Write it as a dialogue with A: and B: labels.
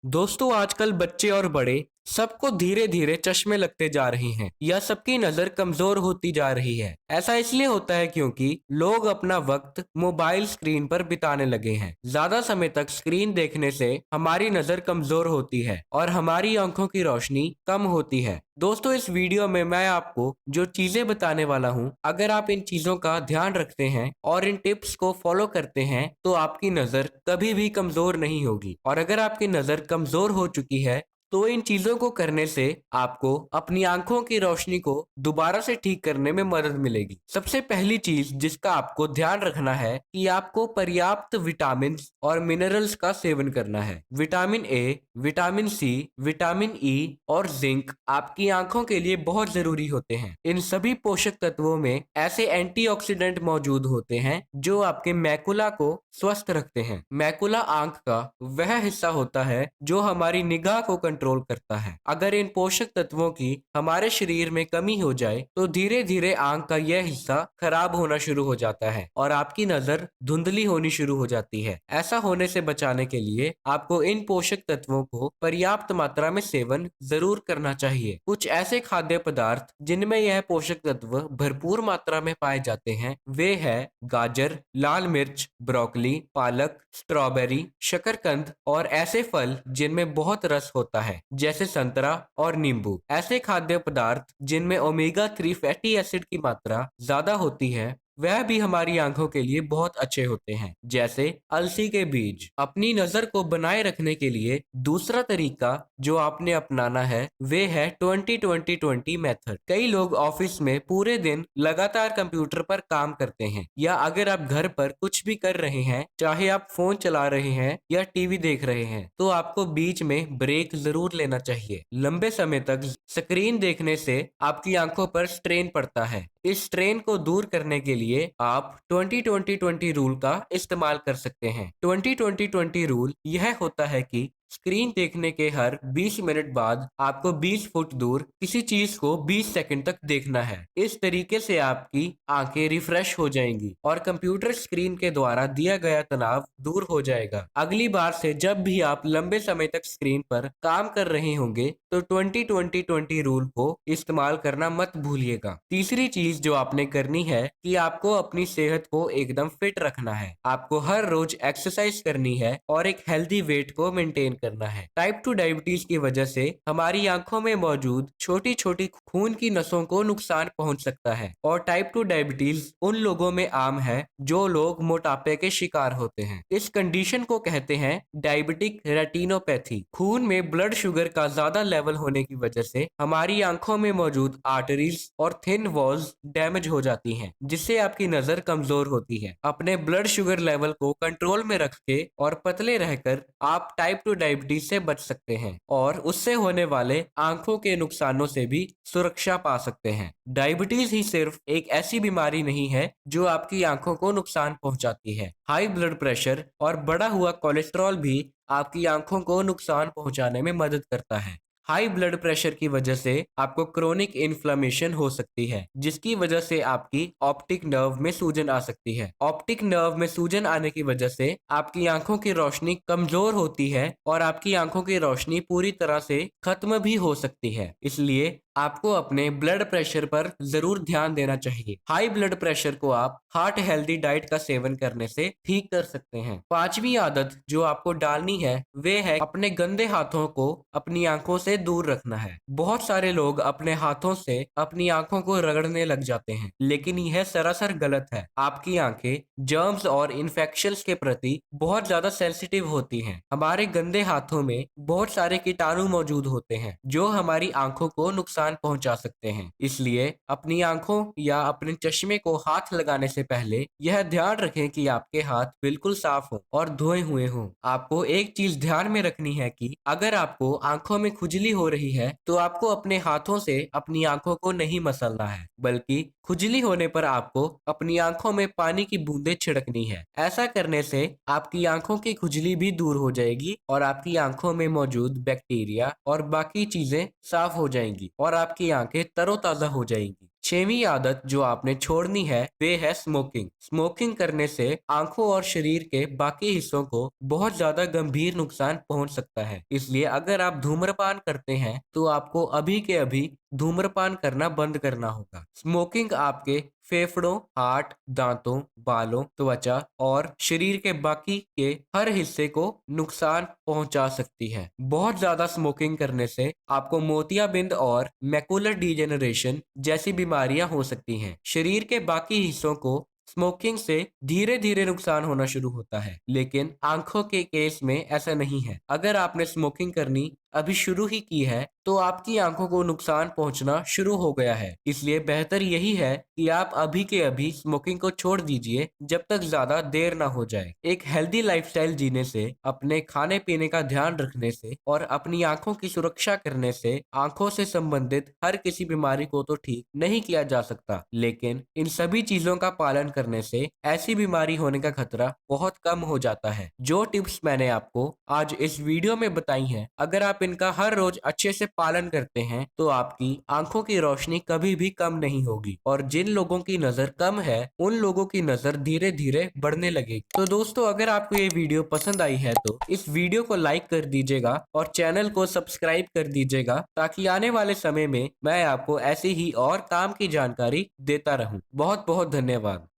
A: दोस्तों आजकल बच्चे और बड़े सबको धीरे धीरे चश्मे लगते जा रहे हैं या सबकी नजर कमजोर होती जा रही है। ऐसा इसलिए होता है क्योंकि लोग अपना वक्त मोबाइल स्क्रीन पर बिताने लगे हैं। ज्यादा समय तक स्क्रीन देखने से हमारी नजर कमजोर होती है और हमारी आंखों की रोशनी कम होती है। दोस्तों इस वीडियो में मैं आपको जो चीजें बताने वाला हूँ, अगर आप इन चीजों का ध्यान रखते हैं और इन टिप्स को फॉलो करते हैं तो आपकी नजर कभी भी कमजोर नहीं होगी। और अगर आपकी नजर कमजोर हो चुकी है तो इन चीजों को करने से आपको अपनी आंखों की रोशनी को दोबारा से ठीक करने में मदद मिलेगी। सबसे पहली चीज जिसका आपको ध्यान रखना है कि आपको पर्याप्त विटामिन और मिनरल्स का सेवन करना है। Vitamin A, vitamin C, vitamin E और जिंक आपकी आंखों के लिए बहुत जरूरी होते हैं। इन सभी पोषक तत्वों में ऐसे एंटीऑक्सीडेंट मौजूद होते हैं जो आपके मैकुला को स्वस्थ रखते हैं। मैकुला आंख का वह हिस्सा होता है जो हमारी निगाह को कंट्रोल करता है। अगर इन पोषक तत्वों की हमारे शरीर में कमी हो जाए तो धीरे धीरे आंख का यह हिस्सा खराब होना शुरू हो जाता है और आपकी नजर धुंधली होनी शुरू हो जाती है। ऐसा होने से बचाने के लिए आपको इन पोषक तत्वों को पर्याप्त मात्रा में सेवन जरूर करना चाहिए। कुछ ऐसे खाद्य पदार्थ जिनमें यह पोषक तत्व भरपूर मात्रा में पाए जाते हैं वे है गाजर, लाल मिर्च, ब्रोकली, पालक, स्ट्रॉबेरी, शकरकंद और ऐसे फल जिनमें बहुत रस होता है जैसे संतरा और नींबू। ऐसे खाद्य पदार्थ जिनमें ओमेगा 3 फैटी एसिड की मात्रा ज्यादा होती है वह भी हमारी आंखों के लिए बहुत अच्छे होते हैं, जैसे अलसी के बीज। अपनी नजर को बनाए रखने के लिए दूसरा तरीका जो आपने अपनाना है वे है 20-20-20 मेथड। कई लोग ऑफिस में पूरे दिन लगातार कंप्यूटर पर काम करते हैं या अगर आप घर पर कुछ भी कर रहे हैं, चाहे आप फोन चला रहे हैं या टीवी देख रहे हैं, तो आपको बीच में ब्रेक जरूर लेना चाहिए। लंबे समय तक स्क्रीन देखने से आपकी आंखों पर स्ट्रेन पड़ता है। इस स्ट्रेन को दूर करने के लिए आप 20-20-20 रूल का इस्तेमाल कर सकते हैं। 20-20-20 रूल यह होता है कि स्क्रीन देखने के हर 20 मिनट बाद आपको 20 फुट दूर किसी चीज को 20 सेकंड तक देखना है। इस तरीके से आपकी आंखें रिफ्रेश हो जाएंगी और कंप्यूटर स्क्रीन के द्वारा दिया गया तनाव दूर हो जाएगा। अगली बार से जब भी आप लंबे समय तक स्क्रीन पर काम कर रहे होंगे तो 20-20-20 रूल को इस्तेमाल करना मत भूलिएगा। तीसरी चीज जो आपने करनी है कि आपको अपनी सेहत को एकदम फिट रखना है। आपको हर रोज एक्सरसाइज करनी है और एक हेल्दी वेट को मेंटेन करना है। टाइप 2 डायबिटीज की वजह से हमारी आंखों में मौजूद छोटी छोटी खून की नसों को नुकसान पहुंच सकता है और टाइप 2 डायबिटीज उन लोगों में आम है जो लोग मोटापे के शिकार होते हैं। इस कंडीशन को कहते हैं डायबिटिक रेटिनोपैथी। खून में ब्लड शुगर का ज्यादा लेवल होने की वजह से हमारी आंखों में मौजूद आर्टरीज और थिन वॉल्स डैमेज हो जाती हैं, जिससे आपकी नजर कमजोर होती है। अपने ब्लड शुगर लेवल को कंट्रोल में रख के और पतले रहकर आप टाइप 2 डायबिटीज से बच सकते हैं और उससे होने वाले आंखों के नुकसानों से भी सुरक्षा पा सकते हैं। डायबिटीज ही सिर्फ एक ऐसी बीमारी नहीं है जो आपकी आंखों को नुकसान पहुंचाती है। हाई ब्लड प्रेशर और बढ़ा हुआ कोलेस्ट्रॉल भी आपकी आंखों को नुकसान पहुंचाने में मदद करता है। हाई ब्लड प्रेशर की वजह से आपको क्रोनिक इन्फ्लेमेशन हो सकती है, जिसकी वजह से आपकी ऑप्टिक नर्व में सूजन आ सकती है। ऑप्टिक नर्व में सूजन आने की वजह से आपकी आंखों की रोशनी कमजोर होती है और आपकी आंखों की रोशनी पूरी तरह से खत्म भी हो सकती है। इसलिए आपको अपने ब्लड प्रेशर पर जरूर ध्यान देना चाहिए। हाई ब्लड प्रेशर को आप हार्ट हेल्दी डाइट का सेवन करने से ठीक कर सकते हैं। पांचवी आदत जो आपको डालनी है वे है अपने गंदे हाथों को अपनी आंखों से दूर रखना है। बहुत सारे लोग अपने हाथों से अपनी आंखों को रगड़ने लग जाते हैं, लेकिन यह सरासर गलत है। आपकी आंखें जर्म्स और इन्फेक्शंस के प्रति बहुत ज्यादा सेंसिटिव होती हैं। हमारे गंदे हाथों में बहुत सारे कीटाणु मौजूद होते हैं जो हमारी आंखों को नुकसान पहुंचा सकते हैं। इसलिए अपनी आंखों या अपने चश्मे को हाथ लगाने से पहले यह ध्यान रखें कि आपके हाथ बिल्कुल साफ हो और धोए हुए हों। आपको एक चीज ध्यान में रखनी है कि अगर आपको आंखों में खुजली हो रही है तो आपको अपने हाथों से अपनी आंखों को नहीं मसलना है, बल्कि खुजली होने पर आपको अपनी आंखों में पानी की बूंदें छिड़कनी है। ऐसा करने से आपकी आंखों की खुजली भी दूर हो जाएगी और आपकी आंखों में मौजूद बैक्टीरिया और बाकी चीजें साफ हो जाएंगी और आपकी आंखें तरोताजा हो जाएंगी। छठवीं आदत जो आपने छोड़नी है वे है स्मोकिंग। स्मोकिंग करने से आंखों और शरीर के बाकी हिस्सों को बहुत ज्यादा गंभीर नुकसान पहुंच सकता है। इसलिए अगर आप धूम्रपान करते हैं तो आपको अभी के अभी धूम्रपान करना बंद करना होगा। स्मोकिंग आपके फेफड़ों, हार्ट, दांतों, बालों, त्वचा और शरीर के बाकी के हर हिस्से को नुकसान पहुंचा सकती है। बहुत ज्यादा स्मोकिंग करने से आपको मोतियाबिंद और मैकुलर डिजेनरेशन जैसी बीमारियां हो सकती हैं। शरीर के बाकी हिस्सों को स्मोकिंग से धीरे धीरे नुकसान होना शुरू होता है, लेकिन आंखों के केस में ऐसा नहीं है। अगर आपने स्मोकिंग करनी अभी शुरू ही की है तो आपकी आंखों को नुकसान पहुंचना शुरू हो गया है। इसलिए बेहतर यही है कि आप अभी के अभी स्मोकिंग को छोड़ दीजिए जब तक ज्यादा देर ना हो जाए। एक हेल्दी लाइफस्टाइल जीने से, अपने खाने पीने का ध्यान रखने से और अपनी आंखों की सुरक्षा करने से आंखों से संबंधित हर किसी बीमारी को तो ठीक नहीं किया जा सकता, लेकिन इन सभी चीजों का पालन करने से ऐसी बीमारी होने का खतरा बहुत कम हो जाता है। जो टिप्स मैंने आपको आज इस वीडियो में बताई हैं, अगर आप इनका हर रोज अच्छे से पालन करते हैं तो आपकी आंखों की रोशनी कभी भी कम नहीं होगी और जिन लोगों की नजर कम है उन लोगों की नजर धीरे धीरे बढ़ने लगेगी। तो दोस्तों, अगर आपको ये वीडियो पसंद आई है तो इस वीडियो को लाइक कर दीजिएगा और चैनल को सब्सक्राइब कर दीजिएगा ताकि आने वाले समय में मैं आपको ऐसी ही और काम की जानकारी देता रहूं। बहुत बहुत धन्यवाद।